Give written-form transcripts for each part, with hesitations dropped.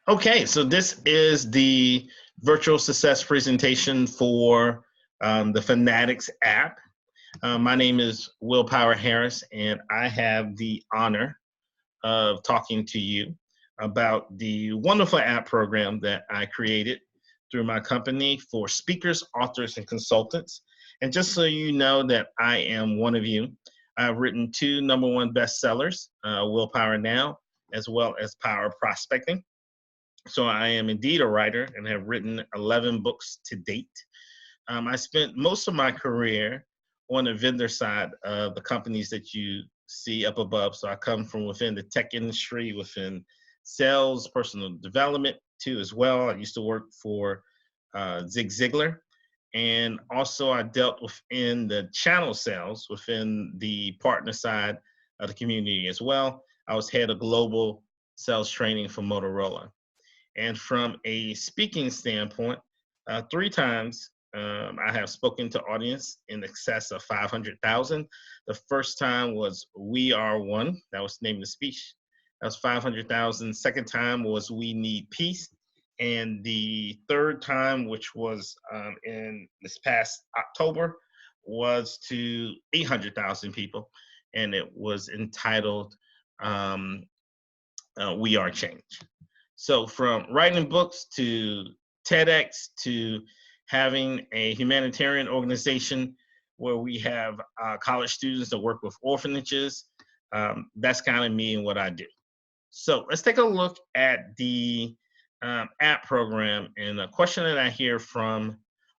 Okay, so this is the virtual success presentation for the Fanatics app. My name is Willpower Harris, and I have the honor of talking to you about the wonderful app program that I created through my company for speakers, authors, and consultants. And just so you know that I am one of you, I've written two #1 bestsellers, Willpower Now, as well as Power Prospecting. So I am indeed a writer and have written 11 books to date. I spent most of my career on the vendor side of the companies that you see up above. So I come from within the tech industry, within sales, personal development too as well. I used to work for Zig Ziglar. And also I dealt within the channel sales within the partner side of the community as well. I was head of global sales training for Motorola. And from a speaking standpoint, three times I have spoken to audience in excess of 500,000. The first time was We Are One. That was the name of the speech. That was 500,000. Second time was We Need Peace. And the third time, which was in this past October, was to 800,000 people. And it was entitled We Are Change. So from writing books to TEDx to having a humanitarian organization where we have college students that work with orphanages, that's kind of me and what I do. So let's take a look at the app program. And a question that I hear from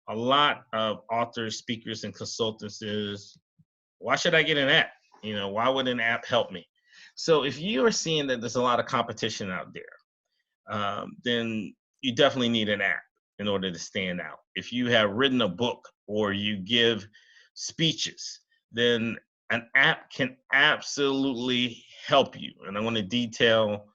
a lot of authors, speakers, and consultants is, why should I get an app? Why would an app help me? So if you are seeing that there's a lot of competition out there, then you definitely need an app in order to stand out. If you have written a book or you give speeches, then an app can absolutely help you. And I want to detail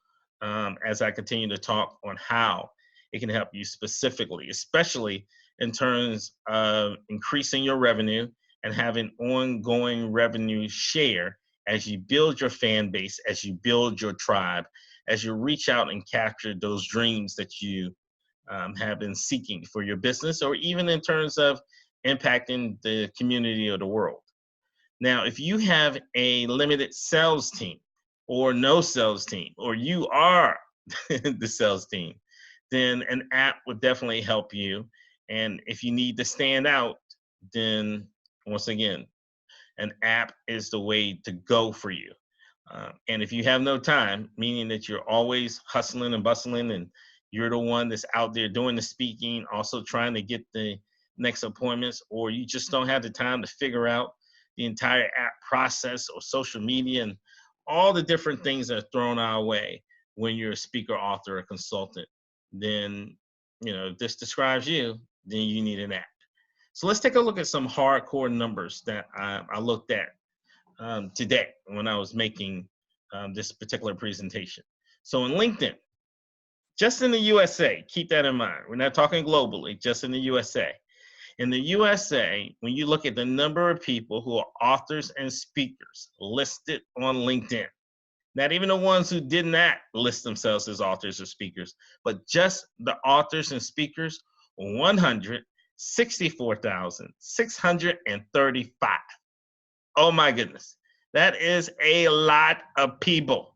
as I continue to talk on how it can help you specifically, especially in terms of increasing your revenue and having ongoing revenue share as you build your fan base, as you build your tribe, as you reach out and capture those dreams that you have been seeking for your business, or even in terms of impacting the community or the world. Now, if you have a limited sales team or no sales team, or you are the sales team, then an app would definitely help you. And if you need to stand out, then once again, an app is the way to go for you. And if you have no time, meaning that you're always hustling and bustling and you're the one that's out there doing the speaking, also trying to get the next appointments, or you just don't have the time to figure out the entire app process or social media and all the different things that are thrown our way when you're a speaker, author, or consultant, then, if this describes you, then you need an app. So let's take a look at some hardcore numbers that I looked at today when I was making this particular presentation. So in LinkedIn, just in the USA, keep that in mind. We're not talking globally, just in the USA. In the USA, when you look at the number of people who are authors and speakers listed on LinkedIn, not even the ones who did not list themselves as authors or speakers, but just the authors and speakers, 164,635. Oh my goodness. That is a lot of people.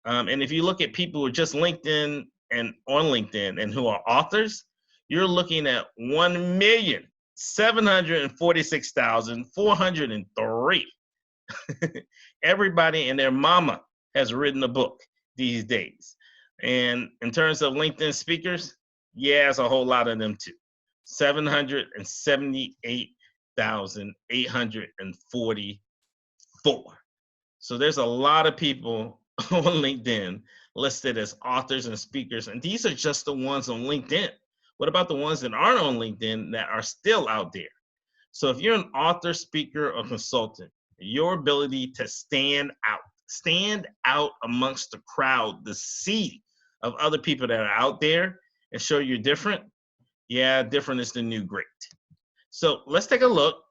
And if you look at people who are just LinkedIn and on LinkedIn and who are authors, you're looking at 1,746,403. Everybody and their mama has written a book these days. And in terms of LinkedIn speakers, yeah, it's a whole lot of them too. 778,844. So there's a lot of people on LinkedIn listed as authors and speakers, and these are just the ones on LinkedIn. What about the ones that aren't on LinkedIn that are still out there? So if you're an author, speaker, or consultant, your ability to stand out amongst the crowd, the sea of other people that are out there and show you're different, yeah, different is the new great. So let's take a look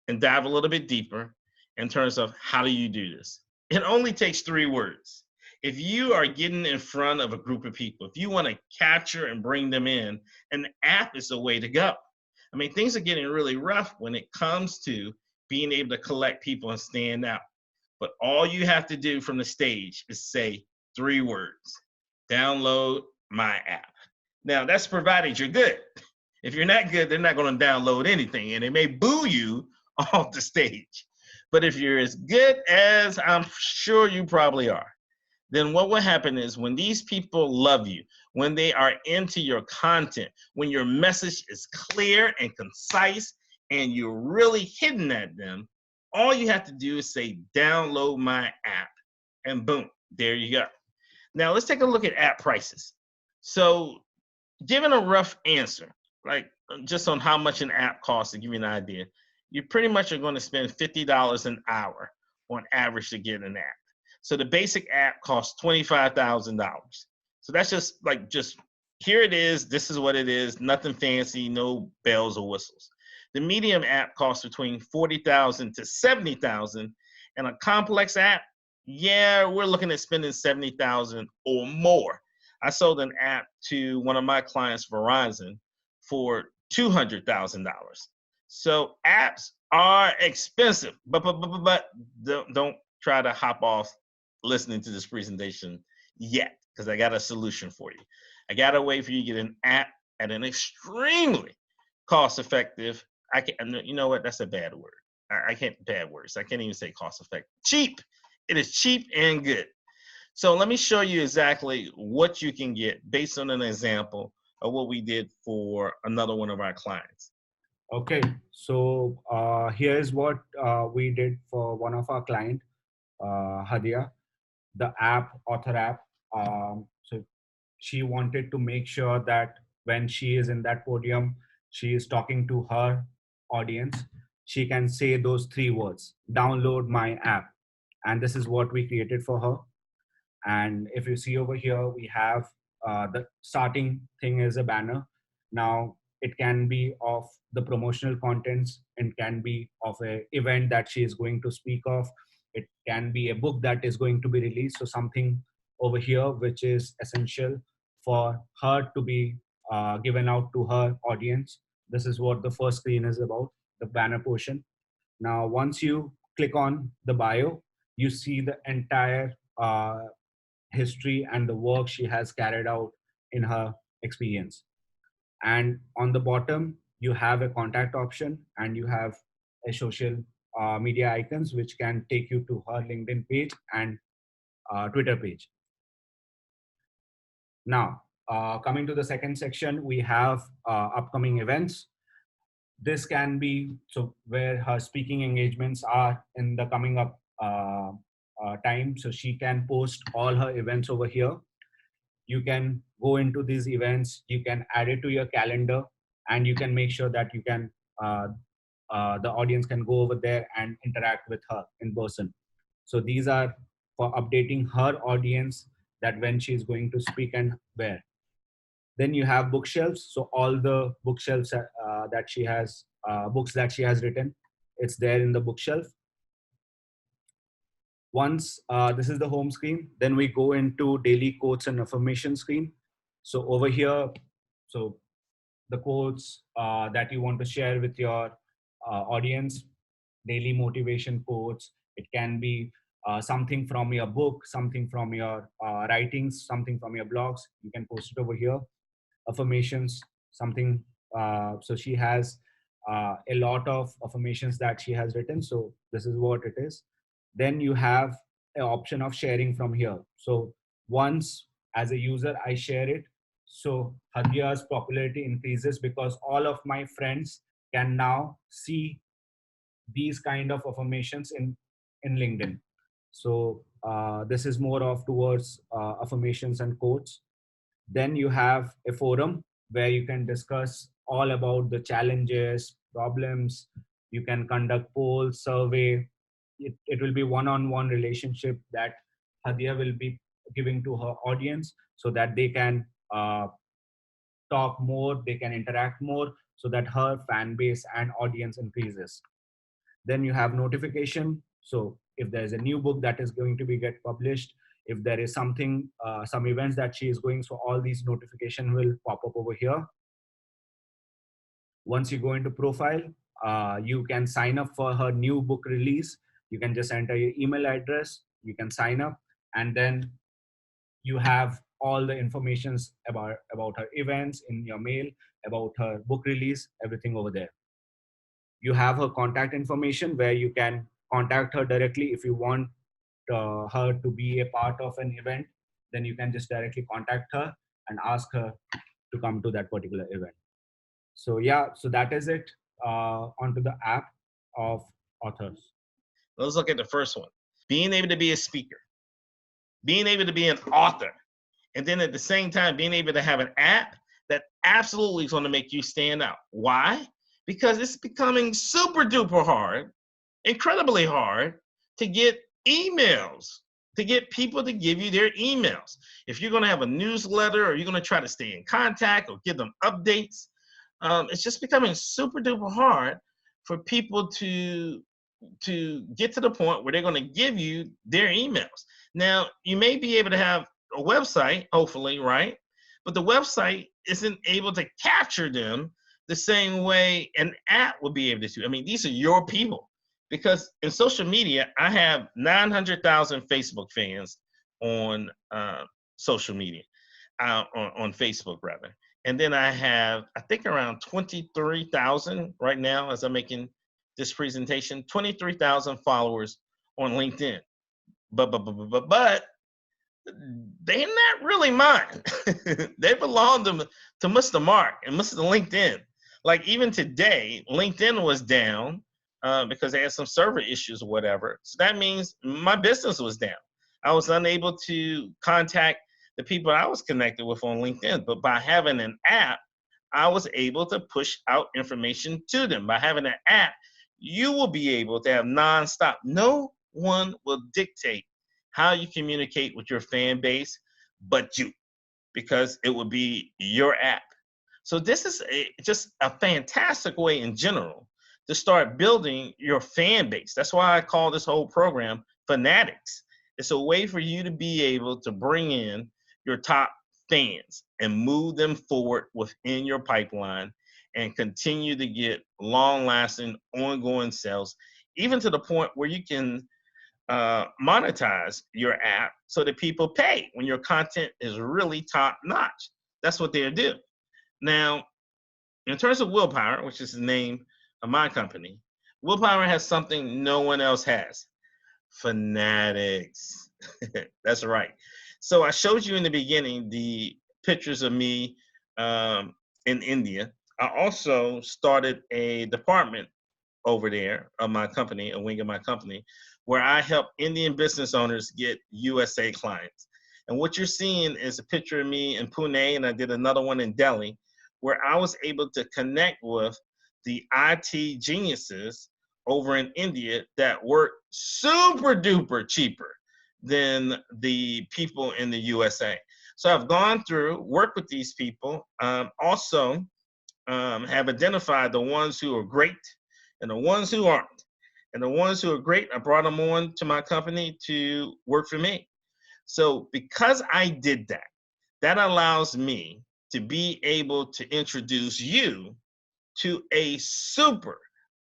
and dive a little bit deeper in terms of how do you do this. It only takes 3 words. If you are getting in front of a group of people, if you want to capture and bring them in, an app is the way to go. I mean, things are getting really rough when it comes to being able to collect people and stand out. But all you have to do from the stage is say 3 words: download my app. Now, that's provided you're good. If you're not good, they're not going to download anything, and they may boo you off the stage. But if you're as good as I'm sure you probably are, then what will happen is when these people love you, when they are into your content, when your message is clear and concise and you're really hitting at them, all you have to do is say, download my app, and boom, there you go. Now let's take a look at app prices. So given a rough answer, like just on how much an app costs to give you an idea, you pretty much are going to spend $50 an hour on average to get an app. So the basic app costs $25,000. So that's just here it is. This is what it is. Nothing fancy, no bells or whistles. The medium app costs between $40,000 to $70,000, and a complex app, yeah, we're looking at spending $70,000 or more. I sold an app to one of my clients, Verizon, for $200,000. So apps are expensive, but don't try to hop off listening to this presentation yet, because I got a solution for you. I got a way for you to get an app at an extremely cost-effective. You know what? That's a bad word. I can't bad words. I can't even say cost-effective. Cheap. It is cheap and good. So let me show you exactly what you can get based on an example of what we did for another one of our clients. Okay, so here's what we did for one of our client, Hadia, the author app. So she wanted to make sure that when she is in that podium, she is talking to her audience, she can say those 3 words: download my app. And this is what we created for her. And if you see over here, we have the starting thing is a banner. Now it can be of the promotional contents, and can be of a event that she is going to speak of. It can be a book that is going to be released. So something over here which is essential for her to be given out to her audience. This is what the first screen is about, the banner portion. Now once you click on the bio, you see the entire history and the work she has carried out in her experience. And on the bottom, you have a contact option, and you have a social media icons which can take you to her LinkedIn page and Twitter page. Now, coming to the second section, we have upcoming events. This can be so where her speaking engagements are in the coming up time. So she can post all her events over here. You can go into these events, you can add it to your calendar, and you can make sure that you can the audience can go over there and interact with her in person. So these are for updating her audience that when she's going to speak and where. Then you have bookshelves. So all the bookshelves that she has, books that she has written, it's there in the bookshelf. Once this is the home screen, then we go into daily quotes and affirmation screen. So over here, so the quotes that you want to share with your audience, daily motivation quotes. It can be something from your book, something from your writings, something from your blogs. You can post it over here. Affirmations, something. So she has a lot of affirmations that she has written. So this is what it is. Then you have an option of sharing from here. So once as a user I share it, so Hadia's popularity increases because all of my friends can now see these kind of affirmations in LinkedIn. So this is more of towards affirmations and quotes. Then you have a forum where you can discuss all about the challenges, problems. You can conduct polls, survey. It will be one-on-one relationship that Hadia will be giving to her audience so that they can talk more, they can interact more, so that her fan base and audience increases. Then you have notification. So if there's a new book that is going to be get published, If there is something, some events that she is going, so all these notifications will pop up over here. Once you go into profile, you can sign up for her new book release. You can just enter your email address, you can sign up, and then you have all the informations about her events in your mail, about her book release, everything over there. You have her contact information where you can contact her directly. If you want her to be a part of an event, then you can just directly contact her and ask her to come to that particular event. So yeah, so that is it onto the app of authors. Let's look at the first one. Being able to be a speaker, being able to be an author, and then at the same time, being able to have an app that absolutely is going to make you stand out. Why? Because it's becoming super duper hard, incredibly hard to get emails, to get people to give you their emails. If you're going to have a newsletter or you're going to try to stay in contact or give them updates, it's just becoming super duper hard for people to get to the point where they're going to give you their emails. Now, you may be able to have a website, hopefully, right? But the website isn't able to capture them the same way an app will be able to. I mean, these are your people. Because in social media, I have 900,000 Facebook fans on social media, on Facebook rather. And then I have, I think around 23,000 right now as I'm making this presentation, 23,000 followers on LinkedIn. But they're not really mine. They belong to Mr. Mark and Mr. LinkedIn. Like even today, LinkedIn was down because they had some server issues or whatever. So that means my business was down. I was unable to contact the people I was connected with on LinkedIn. But by having an app, I was able to push out information to them. By having an app, you will be able to have nonstop. No one will dictate how you communicate with your fan base but you, because it will be your app. So this is just a fantastic way in general to start building your fan base. That's why I call this whole program Fanatics. It's a way for you to be able to bring in your top fans and move them forward within your pipeline and continue to get long-lasting, ongoing sales, even to the point where you can monetize your app so that people pay when your content is really top-notch. That's what they'll do. Now, in terms of Willpower, which is the name of my company, Willpower has something no one else has. Fanatics. That's right. So I showed you in the beginning the pictures of me in India. I also started a department over there of my company, a wing of my company, where I help Indian business owners get USA clients. And what you're seeing is a picture of me in Pune, and I did another one in Delhi, where I was able to connect with the IT geniuses over in India that work super duper cheaper than the people in the USA. So I've gone through, worked with these people, also have identified the ones who are great and the ones who aren't. And the ones who are great, I brought them on to my company to work for me. So because I did that, that allows me to be able to introduce you to a super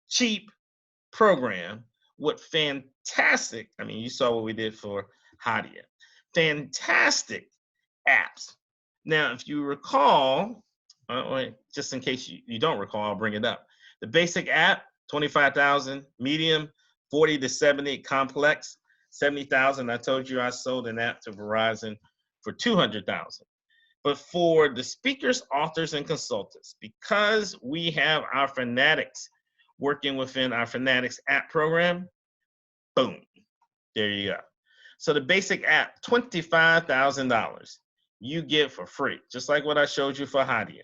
cheap program with fantastic, I mean, you saw what we did for Hadia, fantastic apps. Now, if you recall, just in case you don't recall, I'll bring it up. The basic app, 25,000, medium, 40 to 70, complex, 70,000. I told you I sold an app to Verizon for 200,000. But for the speakers, authors, and consultants, because we have our Fanatics working within our Fanatics app program, boom, there you go. So the basic app, $25,000, you get for free, just like what I showed you for Hadia.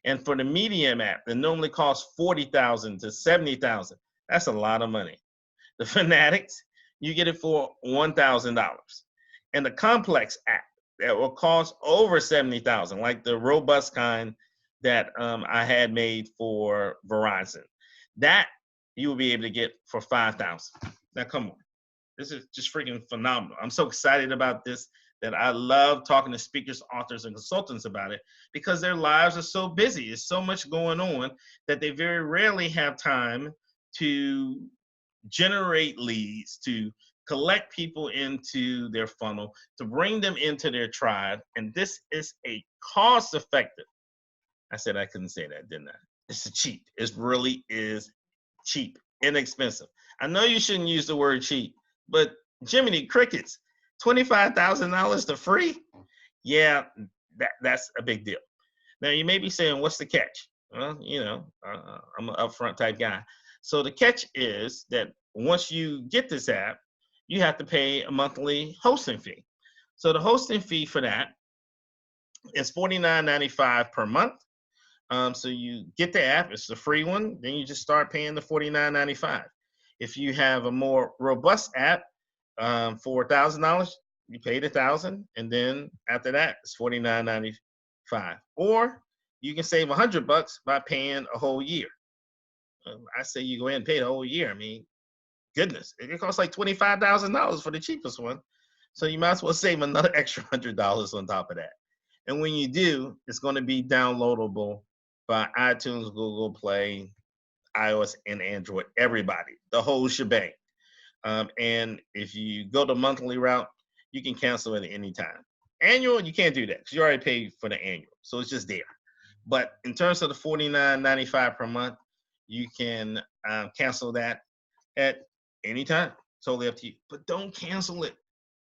And for the medium app, that normally costs $40,000 to $70,000, that's a lot of money. The Fanatics, you get it for $1,000. And the complex app, that will cost over $70,000, like the robust kind that I had made for Verizon. That you will be able to get for $5,000. Now, come on. This is just freaking phenomenal. I'm so excited about this that I love talking to speakers, authors, and consultants about it because their lives are so busy. There's so much going on that they very rarely have time to generate leads, to collect people into their funnel, to bring them into their tribe. And this is a cost effective. I said I couldn't say that, didn't I? It's cheap. It really is cheap, inexpensive. I know you shouldn't use the word cheap, but Jiminy Crickets, $25,000 to free? Yeah, that's a big deal. Now you may be saying, what's the catch? Well, I'm an upfront type guy. So the catch is that once you get this app, you have to pay a monthly hosting fee. So the hosting fee for that is $49.95 per month. So you get the app, it's the free one, then you just start paying the $49.95. If you have a more robust app for $1,000, you pay the $1,000, and then after that, it's $49.95. Or you can save $100 by paying a whole year. I say you go ahead and pay the whole year. I mean, goodness, it costs like $25,000 for the cheapest one. So you might as well save another extra $100 on top of that. And when you do, it's going to be downloadable by iTunes, Google Play, iOS, and Android. Everybody, the whole shebang. And if you go the monthly route, you can cancel it at any time. Annual, you can't do that because you already paid for the annual. So it's just there. But in terms of the $49.95 per month, you can cancel that at any time. Totally up to you. But don't cancel it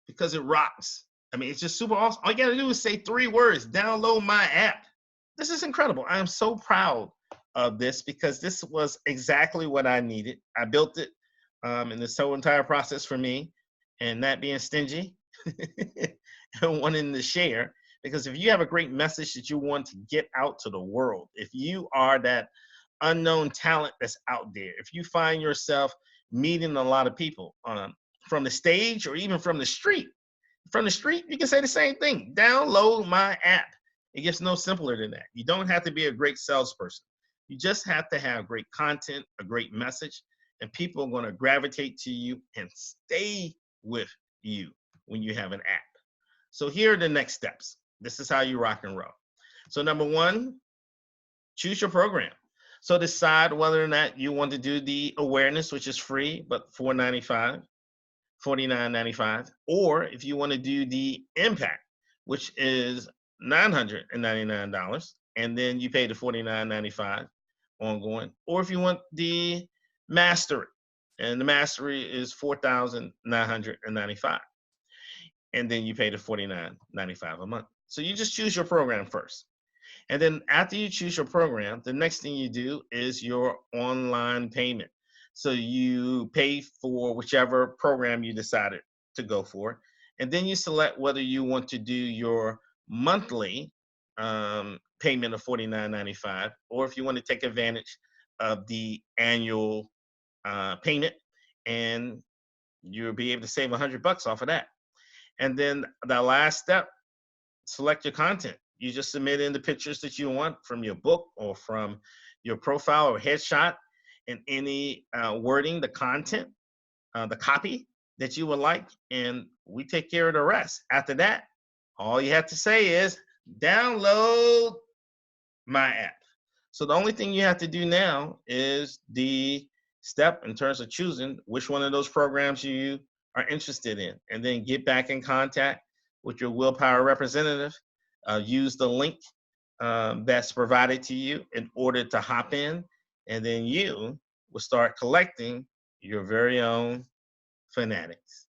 because it rocks. I mean, it's just super awesome. All you got to do is say 3 words, download my app. This is incredible. I am so proud of this because this was exactly what I needed. I built it in this whole entire process for me, and not being stingy and wanting to share. Because if you have a great message that you want to get out to the world, if you are that unknown talent that's out there, if you find yourself meeting a lot of people from the stage or even from the street, you can say the same thing. Download my app. It gets no simpler than that. You don't have to be a great salesperson. You just have to have great content, a great message, and people are going to gravitate to you and stay with you when you have an app. So here are the next steps. This is how you rock and roll. So number 1, choose your program. So decide whether or not you want to do the awareness, which is free, but $49.95, or if you want to do the impact, which is $999, and then you pay the $49.95 ongoing, or if you want the mastery, and the mastery is $4,995, and then you pay the $49.95 a month. So you just choose your program first. And then after you choose your program, the next thing you do is your online payment. So you pay for whichever program you decided to go for. And then you select whether you want to do your monthly payment of $49.95, or if you want to take advantage of the annual payment, and you'll be able to save $100 off of that. And then the last step, select your content. You just submit in the pictures that you want from your book or from your profile or headshot, and any wording, the content, the copy that you would like, and we take care of the rest. After that, all you have to say is download my app. So the only thing you have to do now is the step in terms of choosing which one of those programs you are interested in, and then get back in contact with your Willpower representative. Use the link that's provided to you in order to hop in, and then you will start collecting your very own fanatics.